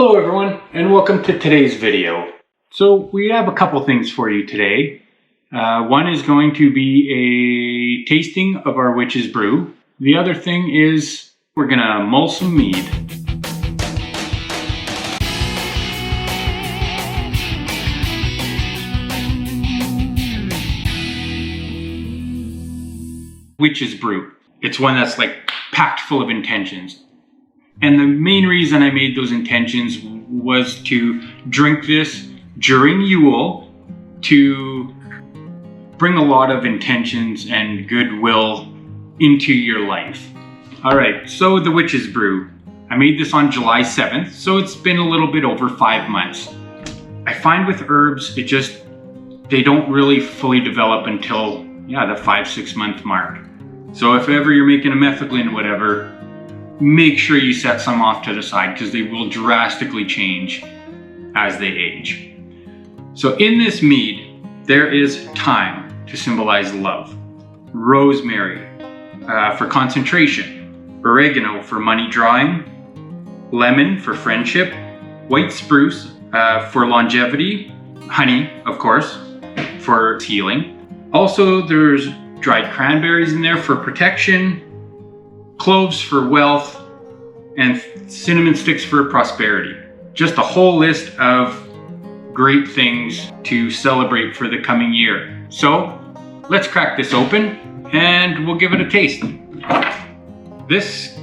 Hello everyone, and welcome to today's video. So we have a couple things for you today. One is going to be a tasting of our Witch's Brew. The other thing is we're gonna mull some mead. Witch's Brew. It's one that's like packed full of intentions. And the main reason I made those intentions was to drink this during Yule to bring a lot of intentions and goodwill into your life. All right, so the Witch's Brew. I made this on July 7th, so it's been a little bit over 5 months. I find with herbs, they don't really fully develop until, the 5-6 month mark. So if ever you're making a metheglin, whatever, make sure you set some off to the side because they will drastically change as they age. So in this mead, there is thyme to symbolize love, rosemary for concentration, oregano for money drawing, lemon for friendship, white spruce for longevity, honey, of course, for healing. Also, there's dried cranberries in there for protection, cloves for wealth, and cinnamon sticks for prosperity. Just a whole list of great things to celebrate for the coming year. So let's crack this open and we'll give it a taste. This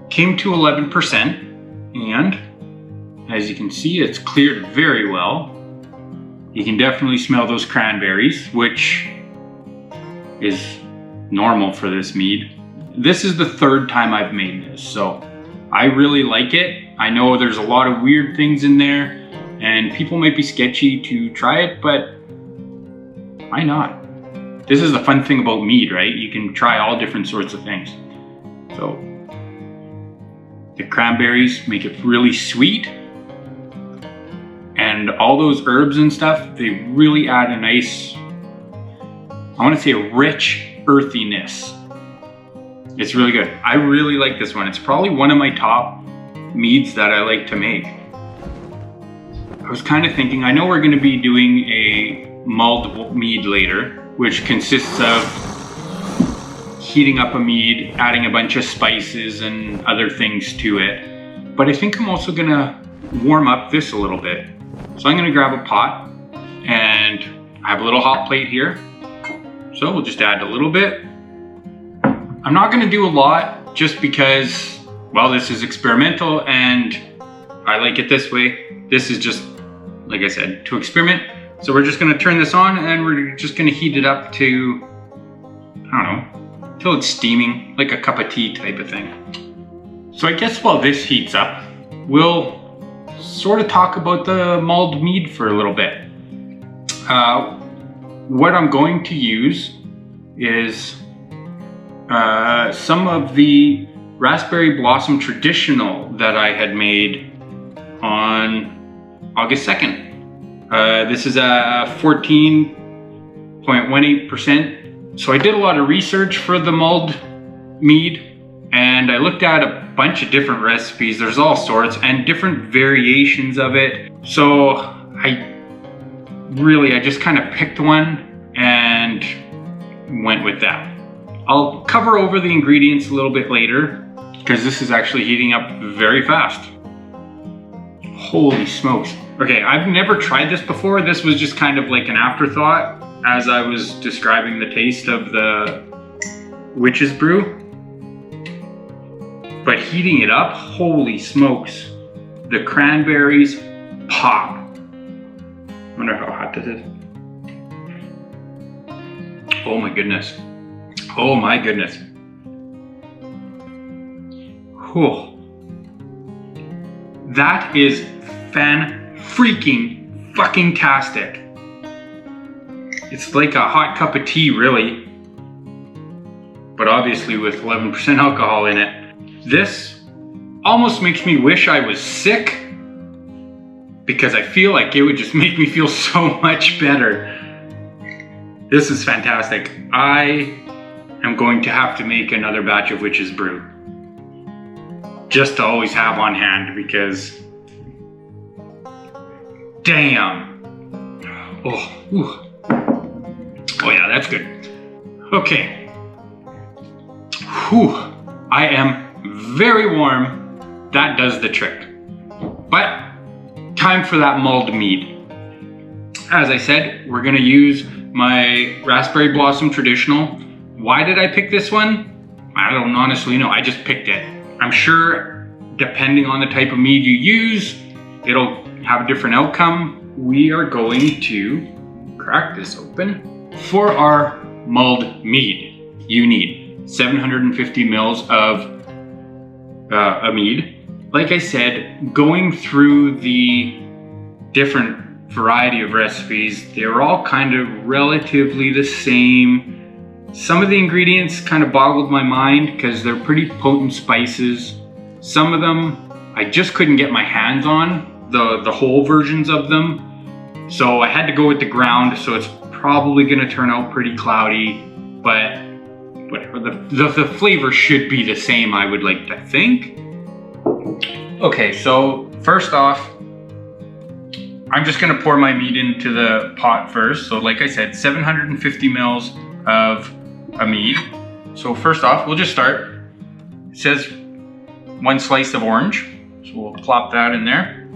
came to 11%, and as you can see, it's cleared very well. You can definitely smell those cranberries, which is normal for this mead. This is the third time I've made this, so I really like it. I know there's a lot of weird things in there and people might be sketchy to try it, but why not? This is the fun thing about mead, right? You can try all different sorts of things. So the cranberries make it really sweet, and all those herbs and stuff, they really add a nice, I want to say a rich earthiness. It's really good. I really like this one. It's probably one of my top meads that I like to make. I was kind of thinking, I know we're going to be doing a mulled mead later, which consists of heating up a mead, adding a bunch of spices and other things to it. But I think I'm also going to warm up this a little bit. So I'm going to grab a pot, and I have a little hot plate here. So we'll just add a little bit. I'm not going to do a lot just because, well, this is experimental and I like it this way. This is just, like I said, to experiment. So we're just going to turn this on and we're just going to heat it up to, I don't know, till it's steaming, like a cup of tea type of thing. So I guess while this heats up, we'll sort of talk about the mulled mead for a little bit. What I'm going to use is some of the raspberry blossom traditional that I had made on August 2nd. This is a 14.18%. So I did a lot of research for the mulled mead, and I looked at a bunch of different recipes. There's all sorts and different variations of it. So I just kind of picked one and went with that. I'll cover over the ingredients a little bit later because this is actually heating up very fast. Holy smokes. Okay, I've never tried this before. This was just kind of like an afterthought as I was describing the taste of the Witch's Brew. But heating it up, holy smokes. The cranberries pop. I wonder how hot this is. Oh my goodness. Oh my goodness. Whew. That is fan-freaking-fucking-tastic. It's like a hot cup of tea, really. But obviously with 11% alcohol in it. This almost makes me wish I was sick, because I feel like it would just make me feel so much better. This is fantastic. I am going to have to make another batch of Witch's Brew just to always have on hand, because Damn. Oh, ooh. Oh yeah, that's good. Okay. Whew. I am very warm. That does the trick. But time for that mulled mead. As I said, we're gonna use my Raspberry Blossom Traditional. Why did I pick this one? I don't honestly know, I just picked it. I'm sure depending on the type of mead you use, it'll have a different outcome. We are going to crack this open. For our mulled mead, you need 750 mils of a mead. Like I said, going through the different variety of recipes, they're all kind of relatively the same. Some of the ingredients kind of boggled my mind because they're pretty potent spices. Some of them I just couldn't get my hands on, the whole versions of them. So I had to go with the ground, so it's probably gonna turn out pretty cloudy, but whatever, the flavor should be the same, I would like to think. Okay, so first off, I'm just gonna pour my mead into the pot first. So like I said, 750 mils of a mead. So first off, we'll just start. It says 1 slice of orange. So we'll plop that in there.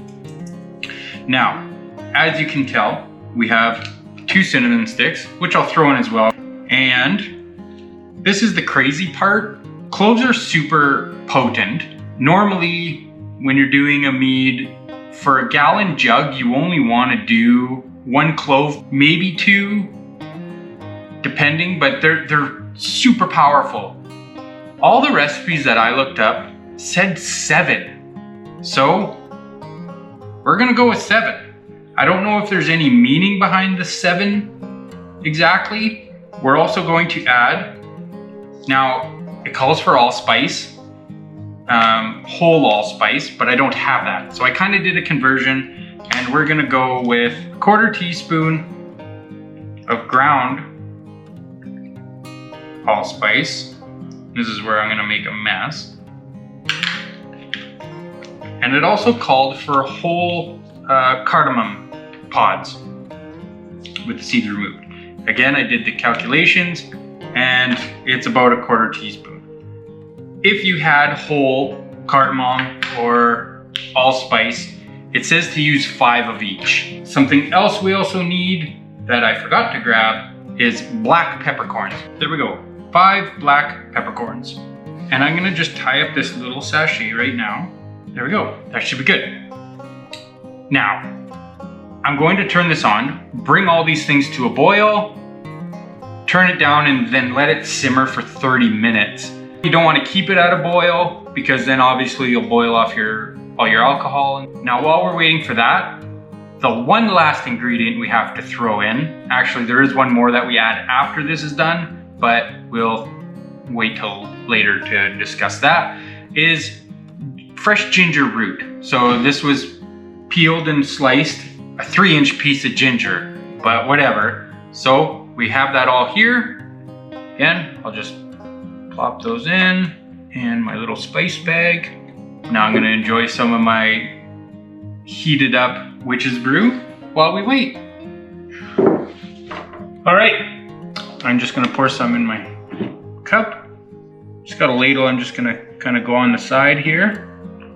Now, as you can tell, we have 2 cinnamon sticks, which I'll throw in as well. And this is the crazy part. Cloves are super potent. Normally, when you're doing a mead, for a gallon jug, you only want to do 1 clove, maybe 2, depending, but they're super powerful. All the recipes that I looked up said 7. So we're gonna go with 7. I don't know if there's any meaning behind the 7 exactly. We're also going to add, now it calls for allspice, whole allspice, but I don't have that. So I kind of did a conversion, and we're gonna go with 1/4 teaspoon of ground allspice. This is where I'm gonna make a mess. And it also called for whole cardamom pods with the seeds removed. Again, I did the calculations, and it's about 1/4 teaspoon. If you had whole cardamom or allspice, it says to use 5 of each. Something else we also need that I forgot to grab is black peppercorns. There we go, 5 black peppercorns. And I'm gonna just tie up this little sachet right now. There we go, that should be good. Now, I'm going to turn this on, bring all these things to a boil, turn it down, and then let it simmer for 30 minutes. You don't want to keep it at a boil because then obviously you'll boil off all your alcohol. Now, while we're waiting for that, the one last ingredient we have to throw in, actually there is one more that we add after this is done, but we'll wait till later to discuss that, is fresh ginger root. So this was peeled and sliced, a 3-inch piece of ginger, but whatever. So we have that all here. Again, I'll just plop those in my little spice bag. Now I'm gonna enjoy some of my heated up witch's brew while we wait. All right, I'm just gonna pour some in my cup. Just got a ladle, I'm just gonna kind of go on the side here.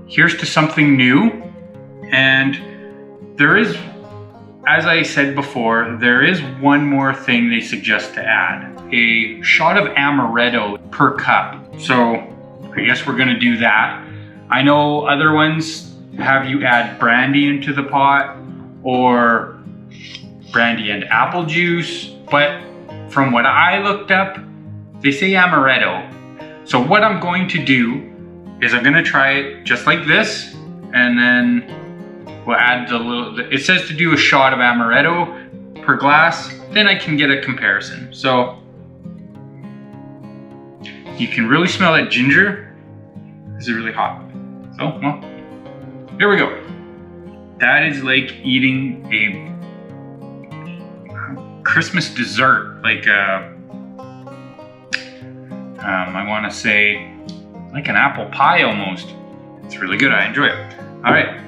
Here's to something new. And there is, as I said before, there is one more thing they suggest to add. A shot of amaretto per cup. So I guess we're gonna do that. I know other ones have you add brandy into the pot or brandy and apple juice, but from what I looked up, they say amaretto. So what I'm going to do is I'm gonna try it just like this, and then we'll add the little, it says to do a shot of amaretto per glass, then I can get a comparison. So you can really smell that ginger. This is really hot. So, well, here we go. That is like eating a Christmas dessert, like I want to say like an apple pie almost. It's really good, I enjoy it. All right,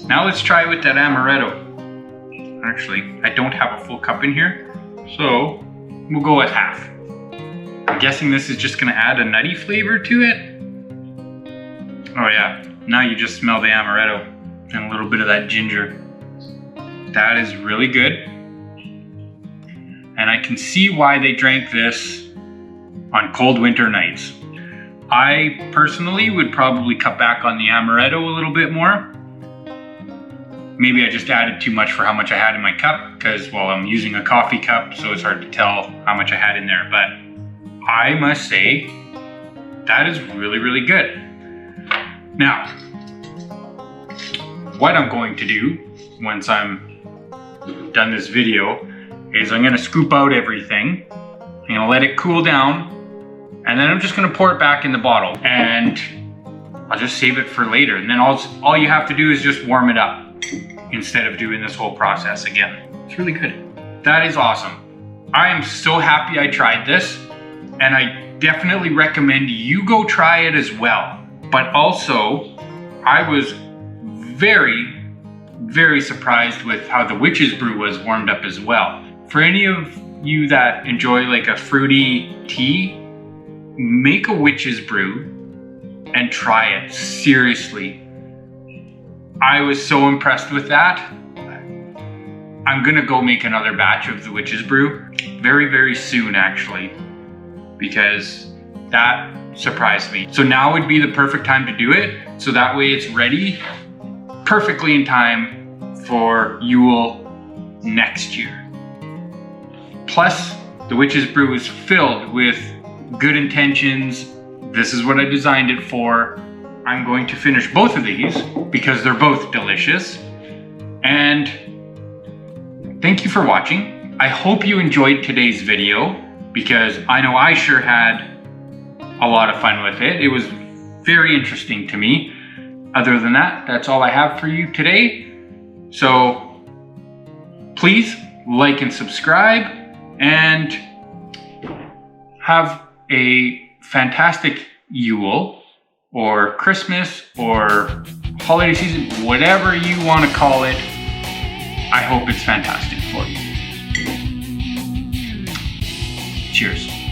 now let's try with that amaretto. Actually, I don't have a full cup in here, so we'll go with half. I'm guessing this is just gonna add a nutty flavor to it. Oh yeah, now you just smell the amaretto and a little bit of that ginger. That is really good. And I can see why they drank this on cold winter nights. I personally would probably cut back on the amaretto a little bit more. Maybe I just added too much for how much I had in my cup because, well, I'm using a coffee cup, so it's hard to tell how much I had in there. But I must say, that is really, really good. Now, what I'm going to do once I'm done this video is I'm gonna scoop out everything. I'm gonna let it cool down, and then I'm just gonna pour it back in the bottle, and I'll just save it for later. And then all you have to do is just warm it up instead of doing this whole process again. It's really good. That is awesome. I am so happy I tried this, and I definitely recommend you go try it as well. But also, I was very, very surprised with how the Witch's Brew was warmed up as well. For any of you that enjoy like a fruity tea, make a Witch's Brew and try it, seriously. I was so impressed with that. I'm gonna go make another batch of the Witch's Brew very, very soon actually, because that surprised me. So now would be the perfect time to do it, so that way it's ready perfectly in time for Yule next year. Plus, the Witch's Brew is filled with good intentions. This is what I designed it for. I'm going to finish both of these because they're both delicious. And thank you for watching. I hope you enjoyed today's video because I know I sure had a lot of fun with it. It was very interesting to me. Other than that, that's all I have for you today. So please like and subscribe and have a fantastic Yule or Christmas or holiday season, whatever you want to call it. I hope it's fantastic for you. Cheers.